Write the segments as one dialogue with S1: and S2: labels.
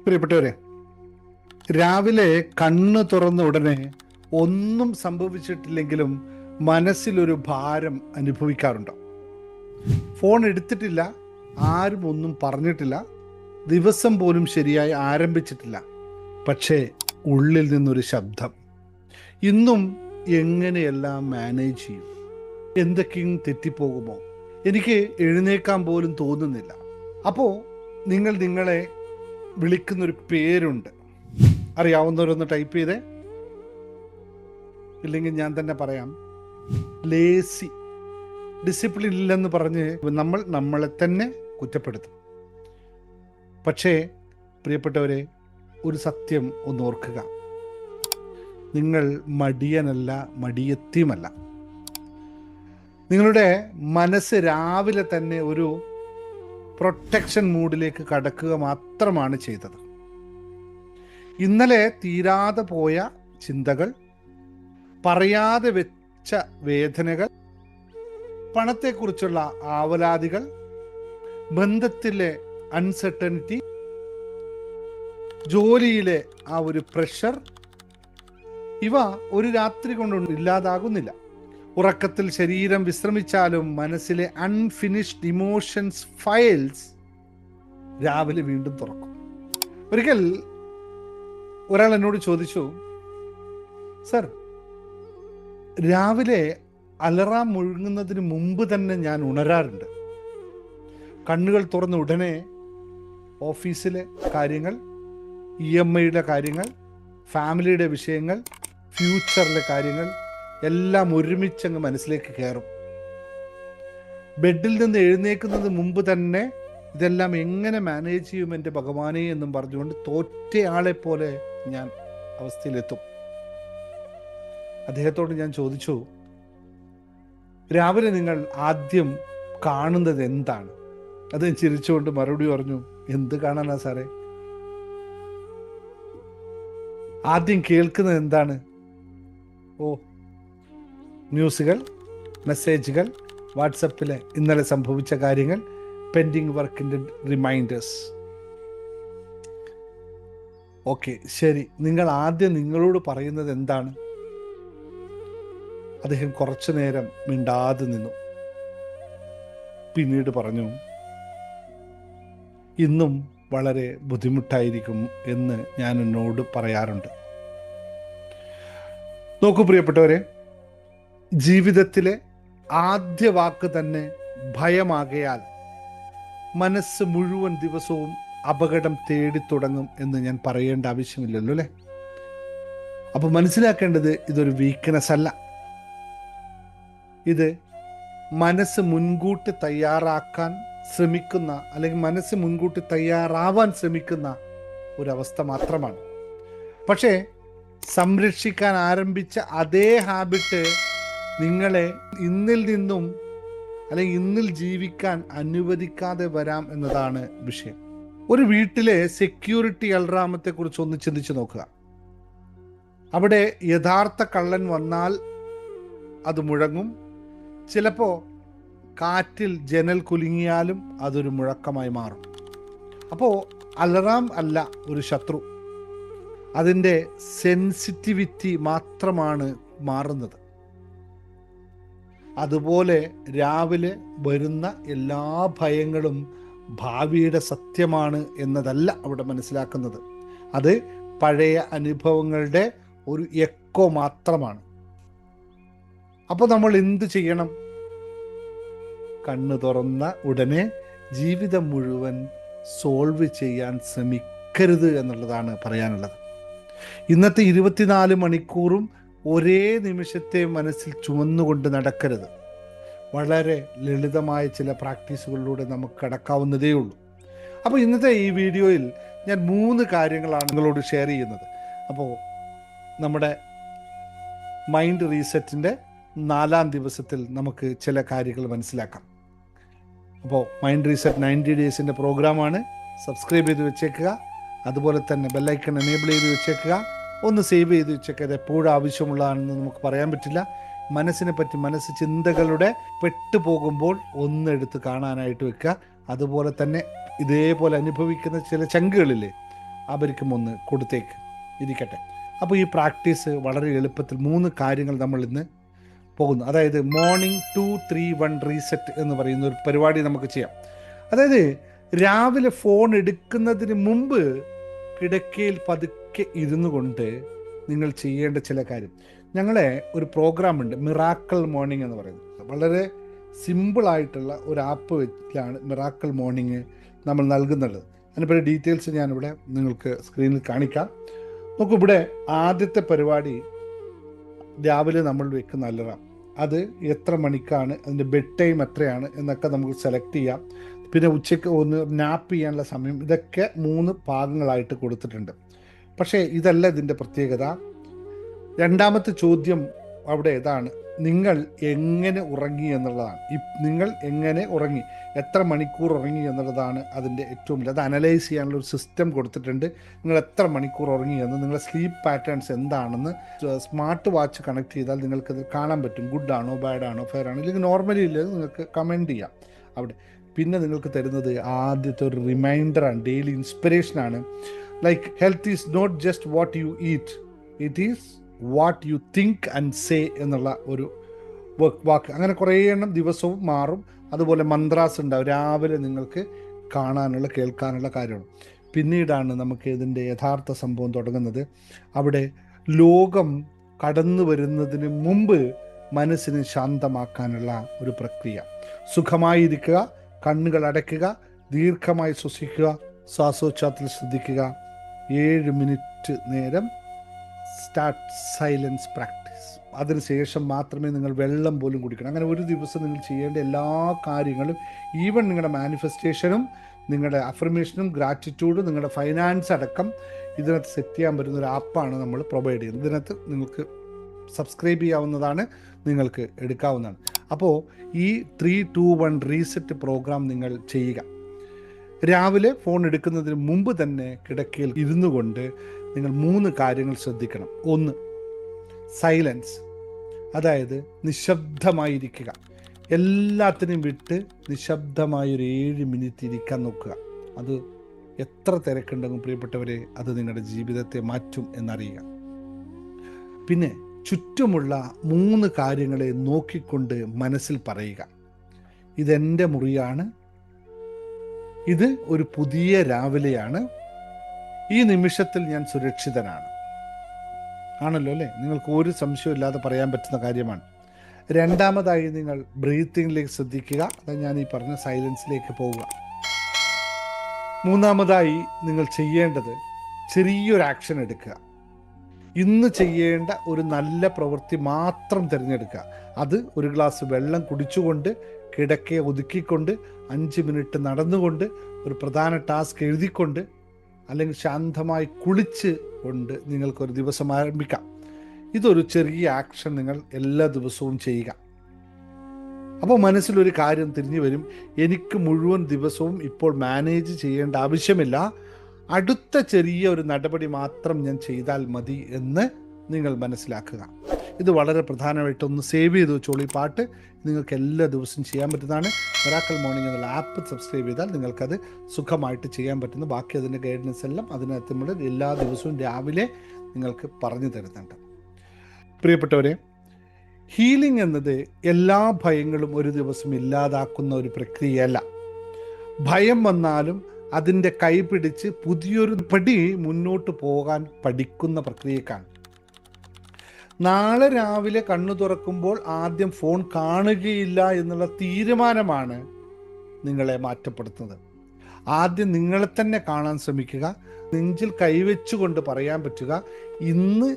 S1: പ്രിയപ്പെട്ടവരെ, രാവിലെ കണ്ണ് തുറന്ന ഉടനെ ഒന്നും സംഭവിച്ചിട്ടില്ലെങ്കിലും മനസ്സിലൊരു ഭാരം അനുഭവിക്കാറുണ്ടോ? ഫോൺ എടുത്തിട്ടില്ല, ആരും ഒന്നും പറഞ്ഞിട്ടില്ല, ദിവസം പോലും ശരിയായി ആരംഭിച്ചിട്ടില്ല, പക്ഷേ ഉള്ളിൽ നിന്നൊരു ശബ്ദം, ഇന്നും എങ്ങനെയെല്ലാം മാനേജ് ചെയ്യും, എന്തൊക്കെയും തെറ്റിപ്പോകുമോ, എനിക്ക് എഴുന്നേക്കാൻ പോലും തോന്നുന്നില്ല. അപ്പോൾ നിങ്ങൾ നിങ്ങളെ വിളിക്കുന്നൊരു പേരുണ്ട്. അറിയാവുന്നവരൊന്ന് ടൈപ്പ് ചെയ്തേ, ഇല്ലെങ്കിൽ ഞാൻ തന്നെ പറയാം. ലേസി. ഡിസിപ്ലിൻ ഇല്ലെന്ന് പറഞ്ഞ് നമ്മൾ നമ്മളെ തന്നെ കുറ്റപ്പെടുത്തും. പക്ഷേ പ്രിയപ്പെട്ടവരെ, ഒരു സത്യം ഒന്ന് ഓർക്കുക, നിങ്ങൾ മടിയനല്ല, മടിയത്തിയുമല്ല. നിങ്ങളുടെ മനസ്സ് രാവിലെ തന്നെ ഒരു പ്രൊട്ടക്ഷൻ മൂഡിലേക്ക് കടക്കുക മാത്രമാണ് ചെയ്തത്. ഇന്നലെ തീരാതെ പോയ ചിന്തകൾ, പറയാതെ വെച്ച വേദനകൾ, പണത്തെക്കുറിച്ചുള്ള ആവലാതികൾ, ബന്ധത്തിലെ അൺസർട്ടനിറ്റി, ജോലിയിലെ ആ ഒരു പ്രഷർ, ഇവ ഒരു രാത്രി കൊണ്ട് ഇല്ലാതാകുന്നില്ല. ഉറക്കത്തിൽ ശരീരം വിശ്രമിച്ചാലും മനസ്സിലെ അൺഫിനിഷ്ഡ് ഇമോഷൻസ് ഫയൽസ് രാവിലെ വീണ്ടും തുറക്കും. ഒരിക്കൽ ഒരാൾ എന്നോട് ചോദിച്ചു, സർ, രാവിലെ അലറാം മുഴങ്ങുന്നതിന് മുമ്പ് തന്നെ ഞാൻ ഉണരാറുണ്ട്. കണ്ണുകൾ തുറന്ന ഉടനെ ഓഫീസിലെ കാര്യങ്ങൾ, EMIയുടെ കാര്യങ്ങൾ, ഫാമിലിയുടെ വിഷയങ്ങൾ, ഫ്യൂച്ചറിലെ കാര്യങ്ങൾ എല്ലാം ഒരുമിച്ചങ്ങ് മനസ്സിലേക്ക് കയറും. ബെഡിൽ നിന്ന് എഴുന്നേൽക്കുന്നത് മുമ്പ് തന്നെ ഇതെല്ലാം എങ്ങനെ മാനേജ് ചെയ്യും എൻ്റെ ഭഗവാനെ എന്നും പറഞ്ഞുകൊണ്ട് തോറ്റയാളെ പോലെ ഞാൻ അവസ്ഥയിലെത്തും. അദ്ദേഹത്തോട് ഞാൻ ചോദിച്ചു, രാവിലെ നിങ്ങൾ ആദ്യം കാണുന്നത് എന്താണ്? അദ്ദേഹം ചിരിച്ചുകൊണ്ട് മറുപടി പറഞ്ഞു, എന്ത് കാണാനാ സാറേ, ആദ്യം കേൾക്കുന്നത് എന്താണ്? ഓ, ന്യൂസുകൾ, മെസ്സേജുകൾ, വാട്സപ്പിലെ ഇന്നലെ സംഭവിച്ച കാര്യങ്ങൾ, പെൻഡിങ് വർക്കിൻ്റെ റിമൈൻഡേഴ്സ്. ഓക്കെ, ശരി, നിങ്ങൾ ആദ്യം നിങ്ങളോട് പറയുന്നത് എന്താണ്? അദ്ദേഹം കുറച്ചു നേരം മിണ്ടാതെ നിന്നു. പിന്നീട് പറഞ്ഞു, ഇന്നും വളരെ ബുദ്ധിമുട്ടായിരിക്കും എന്ന് ഞാൻ എന്നോട് പറയാറുണ്ട്. നോക്കൂ പ്രിയപ്പെട്ടവരെ, ജീവിതത്തിലെ ആദ്യ വാക്ക് തന്നെ ഭയമാകയാൽ മനസ്സ് മുഴുവൻ ദിവസവും അപകടം തേടിത്തുടങ്ങും എന്ന് ഞാൻ പറയേണ്ട ആവശ്യമില്ലല്ലോ അല്ലേ? അപ്പോൾ മനസ്സിലാക്കേണ്ടത് ഇതൊരു വീക്ക്നെസ് അല്ല, ഇത് മനസ്സ് മുൻകൂട്ടി തയ്യാറാക്കാൻ ശ്രമിക്കുന്ന, അല്ലെങ്കിൽ മനസ്സ് മുൻകൂട്ടി തയ്യാറാവാൻ ശ്രമിക്കുന്ന ഒരവസ്ഥ മാത്രമാണ്. പക്ഷേ സംരക്ഷിക്കാൻ ആരംഭിച്ച അതേ ഹാബിറ്റ് നിങ്ങളെ ഇന്നിൽ നിന്നും, അല്ലെങ്കിൽ ഇന്നിൽ ജീവിക്കാൻ അനുവദിക്കാതെ വരാം എന്നതാണ് വിഷയം. ഒരു വീട്ടിലെ സെക്യൂരിറ്റി അൽറാമത്തെ കുറിച്ച് ഒന്ന് ചിന്തിച്ചു നോക്കുക. അവിടെ യഥാർത്ഥ കള്ളൻ വന്നാൽ അത് മുഴങ്ങും. ചിലപ്പോൾ കാറ്റിൽ ജനൽ കുലുങ്ങിയാലും അതൊരു മുഴക്കമായി മാറും. അപ്പോൾ അലറാം അല്ല ഒരു ശത്രു, അതിൻ്റെ സെൻസിറ്റിവിറ്റി മാത്രമാണ് മാറുന്നത്. അതുപോലെ രാവിലെ വരുന്ന എല്ലാ ഭയങ്ങളും ഭാവിയുടെ സത്യമാണ് എന്നതല്ല അവിടെ മനസ്സിലാക്കുന്നത്. അത് പഴയ അനുഭവങ്ങളുടെ ഒരു എക്കോ മാത്രമാണ്. അപ്പോൾ നമ്മൾ എന്ത് ചെയ്യണം? കണ്ണ് തുറന്ന ഉടനെ ജീവിതം മുഴുവൻ സോൾവ് ചെയ്യാൻ ശ്രമിക്കരുത് എന്നുള്ളതാണ് പറയാനുള്ളത്. ഇന്നത്തെ 24 മണിക്കൂറും ഒരേ നിമിഷത്തെ മനസ്സിൽ ചുമന്നുകൊണ്ട് നടക്കരുത്. വളരെ ലളിതമായ ചില പ്രാക്ടീസുകളിലൂടെ നമുക്ക് കടക്കാവുന്നതേ ഉള്ളൂ. അപ്പോൾ ഇന്നത്തെ ഈ വീഡിയോയിൽ ഞാൻ 3 കാര്യങ്ങളാണ് നിങ്ങളോട് ഷെയർ ചെയ്യുന്നത്. അപ്പോൾ നമ്മുടെ മൈൻഡ് റീസെറ്റിൻ്റെ 4ാം ദിവസത്തിൽ നമുക്ക് ചില കാര്യങ്ങൾ മനസ്സിലാക്കാം. അപ്പോൾ മൈൻഡ് റീസെറ്റ് 90 ഡേയ്സിൻ്റെ പ്രോഗ്രാമാണ്. സബ്സ്ക്രൈബ് ചെയ്ത് വെച്ചേക്കുക. അതുപോലെ തന്നെ ബെല്ലൈക്കൺ എനേബിൾ ചെയ്ത് വെച്ചേക്കുക. ഒന്ന് സേവ് ചെയ്ത് വെച്ചേക്കുക. അത് എപ്പോഴും ആവശ്യമുള്ളതാണെന്ന് നമുക്ക് പറയാൻ പറ്റില്ല. മനസ്സിനെ പറ്റി, മനസ്സ് ചിന്തകളുടെ പെട്ടുപോകുമ്പോൾ ഒന്നെടുത്ത് കാണാനായിട്ട് വെക്കുക. അതുപോലെ തന്നെ ഇതേപോലെ അനുഭവിക്കുന്ന ചില ചങ്കുകളില്ലേ, അവർക്കും ഒന്ന് കൊടുത്തേക്ക് ഇരിക്കട്ടെ. അപ്പോൾ ഈ പ്രാക്ടീസ് വളരെ എളുപ്പത്തിൽ 3 കാര്യങ്ങൾ നമ്മൾ ഇന്ന് പോകുന്നു. അതായത് മോർണിംഗ് 2-3-1 റീസെറ്റ് എന്ന് പറയുന്ന ഒരു പരിപാടി നമുക്ക് ചെയ്യാം. അതായത് രാവിലെ ഫോൺ എടുക്കുന്നതിന് മുമ്പ് കിടക്കയിൽ പതുക്കെ ഇരുന്നു കൊണ്ട് നിങ്ങൾ ചെയ്യേണ്ട ചില കാര്യം. ഞങ്ങളെ ഒരു പ്രോഗ്രാമുണ്ട്, മിറാക്കിൾ മോർണിംഗ് എന്ന് പറയുന്നത്. വളരെ സിമ്പിളായിട്ടുള്ള ഒരു ആപ്പ് വെച്ചിട്ടാണ് മിറാക്കിൾ മോർണിംഗ് നമ്മൾ നൽകുന്നത്. അതിനെപ്പറ്റി ഡീറ്റെയിൽസ് ഞാനിവിടെ നിങ്ങൾക്ക് സ്ക്രീനിൽ കാണിക്കാം. നോക്കൂ, ഇവിടെ ആദ്യത്തെ പരിപാടി രാവിലെ നമ്മൾ വെക്കുന്ന അലറാം. അത് എത്ര മണിക്കാണ്, അതിൻ്റെ ബെഡ് ടൈം എത്രയാണ് എന്നൊക്കെ നമുക്ക് സെലക്ട് ചെയ്യാം. പിന്നെ ഉച്ചയ്ക്ക് ഒന്ന് നാപ്പ് ചെയ്യാനുള്ള സമയം, ഇതൊക്കെ 3 ഭാഗങ്ങളായിട്ട് കൊടുത്തിട്ടുണ്ട്. പക്ഷേ ഇതല്ല ഇതിൻ്റെ പ്രത്യേകത. രണ്ടാമത്തെ ചോദ്യം അവിടെ ഇതാണ്, നിങ്ങൾ എങ്ങനെ ഉറങ്ങി എന്നുള്ളതാണ്. നിങ്ങൾ എങ്ങനെ ഉറങ്ങി, എത്ര മണിക്കൂർ ഉറങ്ങി എന്നുള്ളതാണ് അതിൻ്റെ ഏറ്റവും വലിയ. അത് അനലൈസ് ചെയ്യാനുള്ള ഒരു സിസ്റ്റം കൊടുത്തിട്ടുണ്ട്. നിങ്ങൾ എത്ര മണിക്കൂർ ഉറങ്ങി എന്ന്, നിങ്ങളുടെ സ്ലീപ്പ് പാറ്റേൺസ് എന്താണെന്ന് സ്മാർട്ട് വാച്ച് കണക്ട് ചെയ്താൽ നിങ്ങൾക്കത് കാണാൻ പറ്റും. ഗുഡ് ആണോ, ബാഡ് ആണോ, ഫെയർ ആണോ, ഇല്ലെങ്കിൽ നോർമലി ഇല്ലെങ്കിൽ നിങ്ങൾക്ക് കമൻറ്റ് ചെയ്യാം അവിടെ. പിന്നെ നിങ്ങൾക്ക് തരുന്നത് ആദ്യത്തെ ഒരു റിമൈൻഡറാണ്, ഡെയിലി ഇൻസ്പിറേഷനാണ്. Like health is not just what you eat, it is what you think and say എന്നുള്ള ഒരു വാക്ക്. അങ്ങനെ കുറേ എണ്ണം ദിവസവും മാറും. അതുപോലെ മന്ത്രാസ് ഉണ്ടാവും രാവിലെ നിങ്ങൾക്ക് കാണാനുള്ള കേൾക്കാനുള്ള കാര്യമാണ്. പിന്നീടാണ് നമുക്ക് ഇതിൻ്റെ യഥാർത്ഥ സംഭവം തുടങ്ങുന്നത്. അവിടെ ലോകം കടന്നു വരുന്നതിന് മുമ്പ് മനസ്സിനെ ശാന്തമാക്കാനുള്ള ഒരു പ്രക്രിയ. സുഖമായിരിക്കുക, കണ്ണുകൾ അടയ്ക്കുക, ദീർഘമായി ശ്വസിക്കുക, ശ്വാസോച്ഛ്വാസത്തിൽ ശ്രദ്ധിക്കുക. 7 മിനിറ്റ് നേരം സ്റ്റാർട്ട് സൈലൻസ് പ്രാക്ടീസ്. അതിനുശേഷം മാത്രമേ നിങ്ങൾ വെള്ളം പോലും കുടിക്കണം. അങ്ങനെ ഒരു ദിവസം നിങ്ങൾ ചെയ്യേണ്ട എല്ലാ കാര്യങ്ങളും, ഈവൻ നിങ്ങളുടെ മാനിഫെസ്റ്റേഷനും നിങ്ങളുടെ അഫർമേഷനും ഗ്രാറ്റിറ്റ്യൂഡും നിങ്ങളുടെ ഫൈനാൻസ് അടക്കം ഇതിനകത്ത് സെറ്റ് ചെയ്യാൻ പറ്റുന്ന ഒരു ആപ്പാണ് നമ്മൾ പ്രൊവൈഡ് ചെയ്യുന്നത്. ഇതിനകത്ത് നിങ്ങൾക്ക് സബ്സ്ക്രൈബ് ചെയ്യാവുന്നതാണ്, നിങ്ങൾക്ക് എടുക്കാവുന്നതാണ്. അപ്പോൾ ഈ 3-2-1 റീസെറ്റ് പ്രോഗ്രാം നിങ്ങൾ ചെയ്യുക. രാവിലെ ഫോൺ എടുക്കുന്നതിന് മുമ്പ് തന്നെ കിടക്കയിൽ ഇരുന്നു കൊണ്ട് നിങ്ങൾ 3 കാര്യങ്ങൾ ശ്രദ്ധിക്കണം. 1, സൈലൻസ്, അതായത് നിശബ്ദമായിരിക്കുക. എല്ലാത്തിനെയും വിട്ട് നിശബ്ദമായൊരു 7 മിനിറ്റ് ഇരിക്കാൻ നോക്കുക. അത് എത്ര തിരക്കുണ്ടെങ്കിലും പ്രിയപ്പെട്ടവരെ, അത് നിങ്ങളുടെ ജീവിതത്തെ മാറ്റും എന്നറിയുക. പിന്നെ ചുറ്റുമുള്ള 3 കാര്യങ്ങളെ നോക്കിക്കൊണ്ട് മനസ്സിൽ പറയുക, ഇതെൻ്റെ മുറിയാണ്, ഇത് ഒരു പുതിയ രാവിലെയാണ്, ഈ നിമിഷത്തിൽ ഞാൻ സുരക്ഷിതനാണ്. ആണല്ലോ അല്ലേ? നിങ്ങൾക്ക് ഒരു സംശയമില്ലാതെ പറയാൻ പറ്റുന്ന കാര്യമാണ്. രണ്ടാമതായി നിങ്ങൾ ബ്രീത്തിങ്ങിലേക്ക് ശ്രദ്ധിക്കുക. അത് ഞാൻ ഈ പറഞ്ഞ സൈലൻസിലേക്ക് പോവുക. മൂന്നാമതായി നിങ്ങൾ ചെയ്യേണ്ടത് ചെറിയൊരു ആക്ഷൻ എടുക്കുക. ഇന്ന് ചെയ്യേണ്ട ഒരു നല്ല പ്രവൃത്തി മാത്രം തിരഞ്ഞെടുക്കുക. അത് ഒരു ഗ്ലാസ് വെള്ളം കുടിച്ചുകൊണ്ട്, കിടക്കയെ ഒതുക്കിക്കൊണ്ട്, 5 മിനിറ്റ് നടന്നുകൊണ്ട്, ഒരു പ്രധാന ടാസ്ക് എഴുതിക്കൊണ്ട്, അല്ലെങ്കിൽ ശാന്തമായി കുളിച്ച് കൊണ്ട് നിങ്ങൾക്കൊരു ദിവസം ആരംഭിക്കാം. ഇതൊരു ചെറിയ ആക്ഷൻ നിങ്ങൾ എല്ലാ ദിവസവും ചെയ്യുക. അപ്പോൾ മനസ്സിലൊരു കാര്യം തിരിഞ്ഞു വരും, എനിക്ക് മുഴുവൻ ദിവസവും ഇപ്പോൾ മാനേജ് ചെയ്യേണ്ട ആവശ്യമില്ല, അടുത്ത ചെറിയ ഒരു നടപടി മാത്രം ഞാൻ ചെയ്താൽ മതി എന്ന് നിങ്ങൾ മനസ്സിലാക്കുക. ഇത് വളരെ പ്രധാനമായിട്ടൊന്ന് സേവ് ചെയ്ത് വെച്ചോളൂ. ഈ പാട്ട് നിങ്ങൾക്ക് എല്ലാ ദിവസവും ചെയ്യാൻ പറ്റുന്നതാണ്. മിറാക്കിൾ മോർണിംഗ് എന്നുള്ള ആപ്പ് സബ്സ്ക്രൈബ് ചെയ്താൽ നിങ്ങൾക്കത് സുഖമായിട്ട് ചെയ്യാൻ പറ്റുന്നു. ബാക്കി അതിൻ്റെ ഗൈഡൻസ് എല്ലാം അതിനകത്ത് നമ്മൾ എല്ലാ ദിവസവും രാവിലെ നിങ്ങൾക്ക് പറഞ്ഞു തരുന്നുണ്ട്. പ്രിയപ്പെട്ടവരെ, ഹീലിംഗ് എന്നത് എല്ലാ ഭയങ്ങളും ഒരു ദിവസം ഇല്ലാതാക്കുന്ന ഒരു പ്രക്രിയയല്ല. ഭയം വന്നാലും അതിൻ്റെ കൈപിടിച്ച് പുതിയൊരു പടി മുന്നോട്ട് പോകാൻ പഠിക്കുന്ന പ്രക്രിയക്കാണ്. നാളെ രാവിലെ കണ്ണു തുറക്കുമ്പോൾ ആദ്യം ഫോൺ കാണുകയില്ല എന്നുള്ള തീരുമാനമാണ് നിങ്ങളെ മാറ്റപ്പെടുത്തുന്നത്. ആദ്യം നിങ്ങളെ തന്നെ കാണാൻ ശ്രമിക്കുക. നെഞ്ചിൽ കൈവച്ചുകൊണ്ട് പറയാൻ പറ്റുക, ഇന്ന്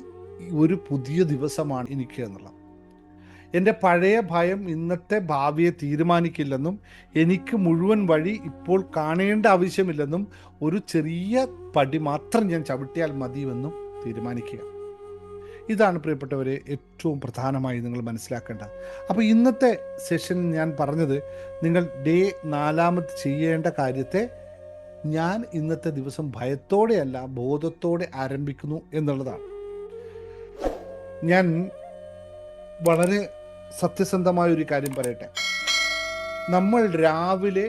S1: ഒരു പുതിയ ദിവസമാണ് എനിക്ക് എന്നുള്ളത്. എൻ്റെ പഴയ ഭയം ഇന്നത്തെ ഭാവിയെ തീരുമാനിക്കില്ലെന്നും എനിക്ക് മുഴുവൻ വഴി ഇപ്പോൾ കാണേണ്ട ആവശ്യമില്ലെന്നും ഒരു ചെറിയ പടി മാത്രം ഞാൻ ചവിട്ടിയാൽ മതിയെന്നും തീരുമാനിക്കുക. ഇതാണ് പ്രിയപ്പെട്ടവരെ ഏറ്റവും പ്രധാനമായി നിങ്ങൾ മനസ്സിലാക്കേണ്ടത്. അപ്പോൾ ഇന്നത്തെ സെഷൻ ഞാൻ പറഞ്ഞത്, നിങ്ങൾ ഡേ 4 ചെയ്യേണ്ട കാര്യത്തെ ഞാൻ ഇന്നത്തെ ദിവസം ഭയത്തോടെയല്ല ബോധത്തോടെ ആരംഭിക്കുന്നു എന്നുള്ളതാണ്. ഞാൻ വളരെ സത്യസന്ധമായൊരു കാര്യം പറയട്ടെ. നമ്മൾ രാവിലെ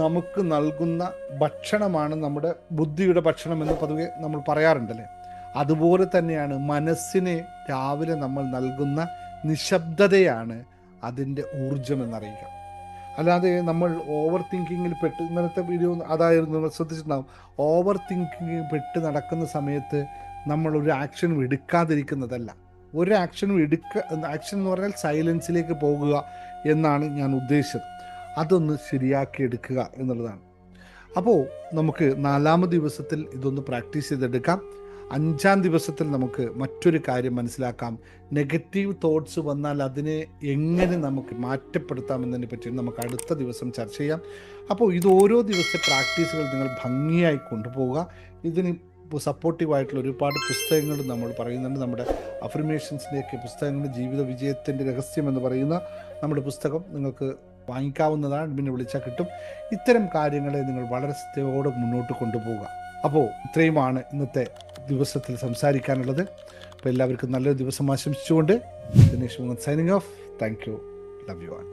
S1: നമുക്ക് നൽകുന്ന ഭക്ഷണമാണ് നമ്മുടെ ബുദ്ധിയുടെ ഭക്ഷണം എന്ന് പൊതുവെ നമ്മൾ പറയാറുണ്ടല്ലേ. അതുപോലെ തന്നെയാണ് മനസ്സിന് രാവിലെ നമ്മൾ നൽകുന്ന നിശബ്ദതയാണ് അതിൻ്റെ ഊർജം എന്നറിയുക. അല്ലാതെ നമ്മൾ ഓവർ തിങ്കിങ്ങിൽ പെട്ട്, ഇന്നലത്തെ വീഡിയോ അതായിരുന്നു, നിങ്ങൾ ശ്രദ്ധിച്ചിട്ടുണ്ടാകും. ഓവർ തിങ്കിങ്ങിൽ പെട്ട് നടക്കുന്ന സമയത്ത് നമ്മൾ ഒരു ആക്ഷനും എടുക്കാതിരിക്കുന്നതല്ല. ഒരു ആക്ഷനും ആക്ഷൻ എന്ന് പറഞ്ഞാൽ സൈലൻസിലേക്ക് പോകുക എന്നാണ് ഞാൻ ഉദ്ദേശിച്ചത്. അതൊന്ന് ശരിയാക്കി എടുക്കുക എന്നുള്ളതാണ്. അപ്പോൾ നമുക്ക് 4ാം ദിവസത്തിൽ ഇതൊന്ന് പ്രാക്ടീസ് ചെയ്തെടുക്കാം. 5ാം ദിവസത്തിൽ നമുക്ക് മറ്റൊരു കാര്യം മനസ്സിലാക്കാം. നെഗറ്റീവ് തോട്ട്സ് വന്നാൽ അതിനെ എങ്ങനെ നമുക്ക് മാറ്റപ്പെടുത്താമെന്നതിനെ പറ്റി നമുക്ക് അടുത്ത ദിവസം ചർച്ച ചെയ്യാം. അപ്പോൾ ഇത് ഓരോ ദിവസത്തെ പ്രാക്ടീസുകൾ നിങ്ങൾ ഭംഗിയായി കൊണ്ടുപോവുക. ഇതിന് സപ്പോർട്ടീവായിട്ടുള്ള ഒരുപാട് പുസ്തകങ്ങൾ നമ്മൾ പറയുന്നുണ്ട്. നമ്മുടെ അഫർമേഷൻസിൻ്റെയൊക്കെ പുസ്തകങ്ങൾ, ജീവിത വിജയത്തിൻ്റെ രഹസ്യം എന്ന് പറയുന്ന നമ്മുടെ പുസ്തകം നിങ്ങൾക്ക് വാങ്ങിക്കാവുന്നതാണ്. പിന്നെ വിളിച്ചാൽ കിട്ടും. ഇത്തരം കാര്യങ്ങളെ നിങ്ങൾ വളരെ ശ്രദ്ധയോടെ മുന്നോട്ട് കൊണ്ടുപോവുക. അപ്പോൾ ഇത്രയുമാണ് ഇന്നത്തെ ദിവസത്തിൽ സംസാരിക്കാനുള്ളത്. അപ്പോൾ എല്ലാവർക്കും നല്ലൊരു ദിവസം ആശംസിച്ചുകൊണ്ട് Dinesh Muhammad signing off. Thank you. Love you all.